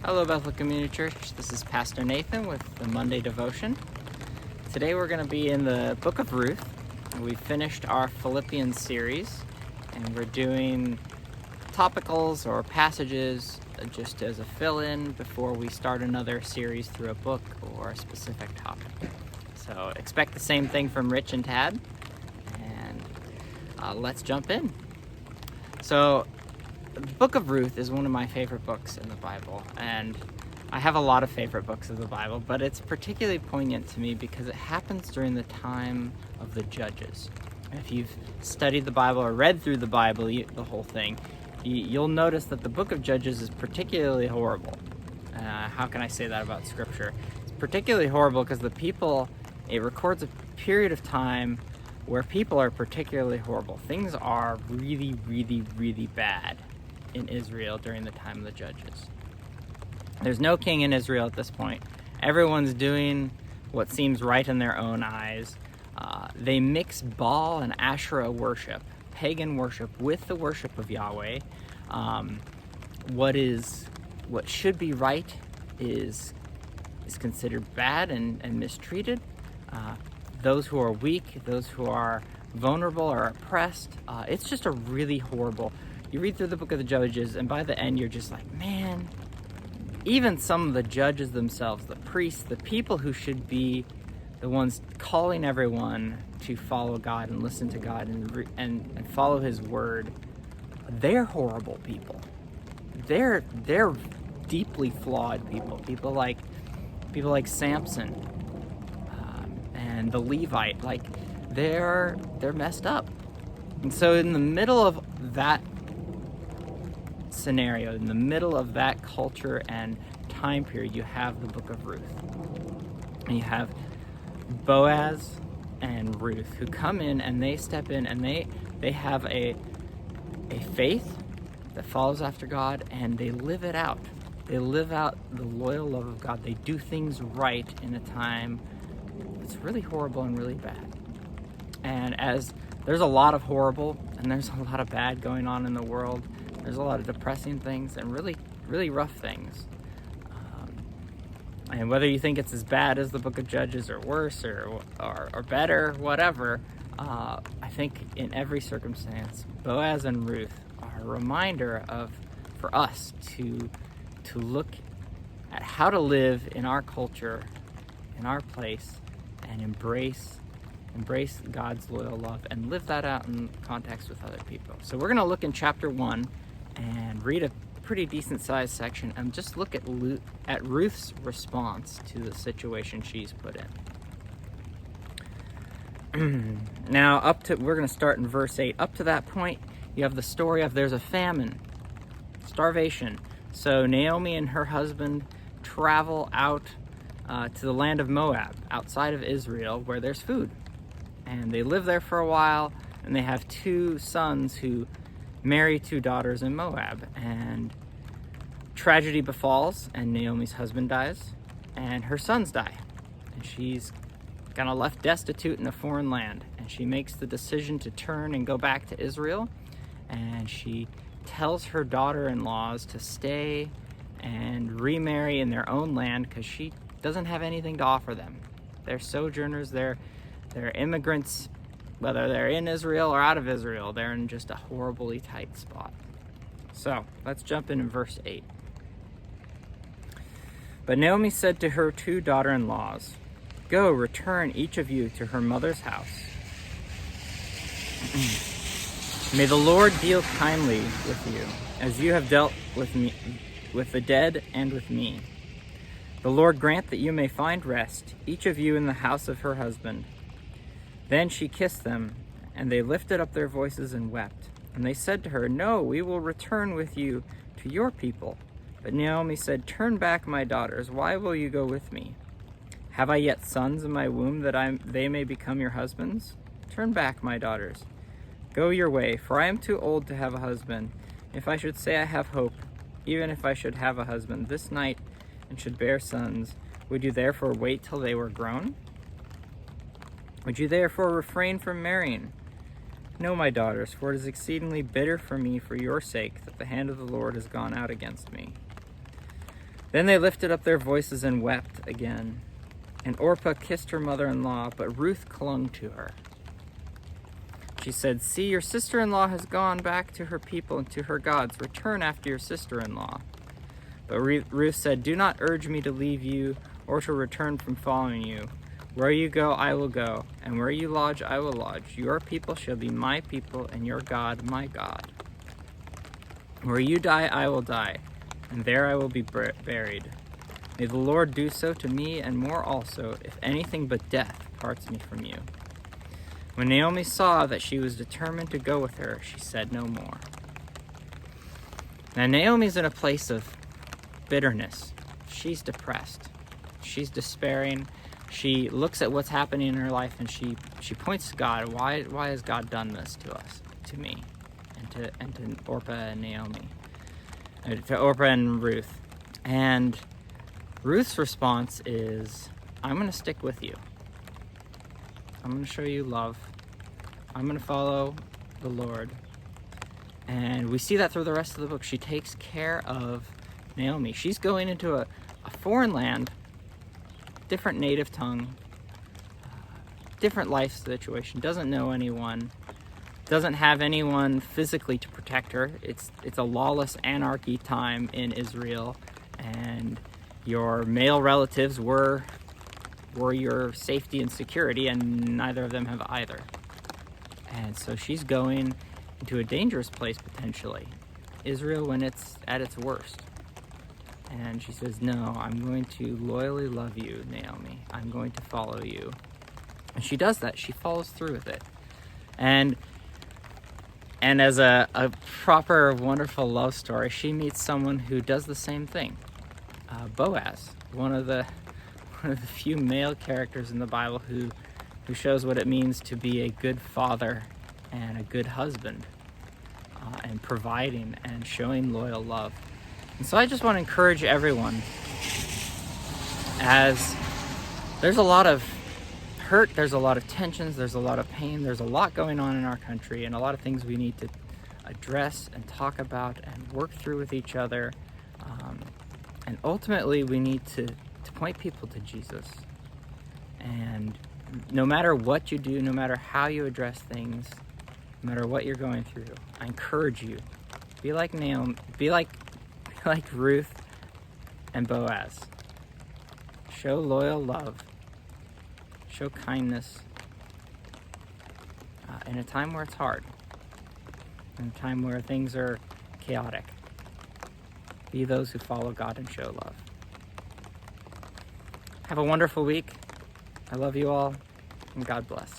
Hello, Bethel Community Church. This is Pastor Nathan with the Monday Devotion. Today we're going to be in the book of Ruth. We finished our Philippians series, and we're doing topicals or passages just as a fill-in before we start another series through a book or a specific topic. So expect the same thing from Rich and Tad, and let's jump in. So the book of Ruth is one of my favorite books in the Bible, and I have a lot of favorite books of the Bible, but it's particularly poignant to me because it happens during the time of the Judges. If you've studied the Bible or read through the Bible, the whole thing, you'll notice that the book of Judges is particularly horrible. How can I say that about Scripture? It's particularly horrible because it records a period of time where people are particularly horrible. Things are really, really, really bad in Israel during the time of the Judges. There's no king in Israel at this point. Everyone's doing what seems right in their own eyes. They mix Baal and Asherah worship, pagan worship, with the worship of Yahweh. What should be right is considered bad and mistreated. Those who are weak, those who are vulnerable or oppressed, it's just a really horrible. You read through the book of the Judges, and by the end you're just like, man, even some of the judges themselves, the priests, the people who should be the ones calling everyone to follow God and listen to God and follow His word, they're horrible people. They're deeply flawed people. People like Samson and the Levite, like they're messed up. And so in the middle of that scenario, in the middle of that culture and time period, you have the book of Ruth. And you have Boaz and Ruth who come in and they step in and they have a faith that follows after God, and they live it out. They live out the loyal love of God. They do things right in a time that's really horrible and really bad. And as there's a lot of horrible and there's a lot of bad going on in the world, there's a lot of depressing things and really, really rough things. And whether you think it's as bad as the book of Judges or worse or better, whatever, I think in every circumstance, Boaz and Ruth are a reminder for us to look at how to live in our culture, in our place, and embrace God's loyal love and live that out in context with other people. So we're going to look in chapter 1 and read a pretty decent sized section and just look at Ruth's response to the situation she's put in. Now we're going to start in verse 8. Up to that point, you have the story of there's a famine, starvation. So Naomi and her husband travel out to the land of Moab, outside of Israel, where there's food. And they live there for a while, and they have 2 sons who marry 2 daughters in Moab. And tragedy befalls, and Naomi's husband dies, and her sons die. And she's kind of left destitute in a foreign land. And she makes the decision to turn and go back to Israel. And she tells her daughter-in-laws to stay and remarry in their own land because she doesn't have anything to offer them. They're sojourners, they're immigrants, whether they're in Israel or out of Israel. They're in just a horribly tight spot. So let's jump in verse 8. But Naomi said to her 2 daughter-in-laws, "Go, return each of you to her mother's house. May the Lord deal kindly with you, as you have dealt with me, with the dead and with me. The Lord grant that you may find rest, each of you in the house of her husband." Then she kissed them, and they lifted up their voices and wept. And they said to her, "No, we will return with you to your people." But Naomi said, "Turn back, my daughters. Why will you go with me? Have I yet sons in my womb that they may become your husbands? Turn back, my daughters. Go your way, for I am too old to have a husband. If I should say I have hope, even if I should have a husband this night and should bear sons, would you therefore wait till they were grown? Would you therefore refrain from marrying? No, my daughters, for it is exceedingly bitter for me for your sake that the hand of the Lord has gone out against me. Then they lifted up their voices and wept again. And Orpah kissed her mother-in-law, but Ruth clung to her. She said, "See, your sister-in-law has gone back to her people and to her gods. Return after your sister-in-law." But Ruth said, "Do not urge me to leave you or to return from following you. Where you go, I will go, and where you lodge, I will lodge. Your people shall be my people, and your God, my God. Where you die, I will die, and there I will be buried. May the Lord do so to me, and more also, if anything but death parts me from you." When Naomi saw that she was determined to go with her, she said no more. Now Naomi's in a place of bitterness. She's depressed. She's despairing. She looks at what's happening in her life and she points to God. Why has God done this to us, to me, and to Orpah and Naomi, to Orpah and Ruth? And Ruth's response is, "I'm going to stick with you. I'm going to show you love. I'm going to follow the Lord." And we see that through the rest of the book. She takes care of Naomi. She's going into a foreign land, different native tongue, different life situation, doesn't know anyone, doesn't have anyone physically to protect her. It's a lawless anarchy time in Israel, and your male relatives were your safety and security, and neither of them have either. And so she's going into a dangerous place potentially. Israel when it's at its worst. And she says, "No, I'm going to loyally love you, Naomi. I'm going to follow you." And she does that. She follows through with it. And as a proper, wonderful love story, she meets someone who does the same thing. Boaz, one of the few male characters in the Bible who shows what it means to be a good father and a good husband, and providing and showing loyal love. And so I just want to encourage everyone, as there's a lot of hurt, there's a lot of tensions, there's a lot of pain, there's a lot going on in our country, and a lot of things we need to address and talk about and work through with each other. And ultimately, we need to point people to Jesus. And no matter what you do, no matter how you address things, no matter what you're going through, I encourage you, be like Naomi, be like Ruth and Boaz. Show loyal love. Show kindness in a time where it's hard, in a time where things are chaotic. Be those who follow God and show love. Have a wonderful week. I love you all, and God bless.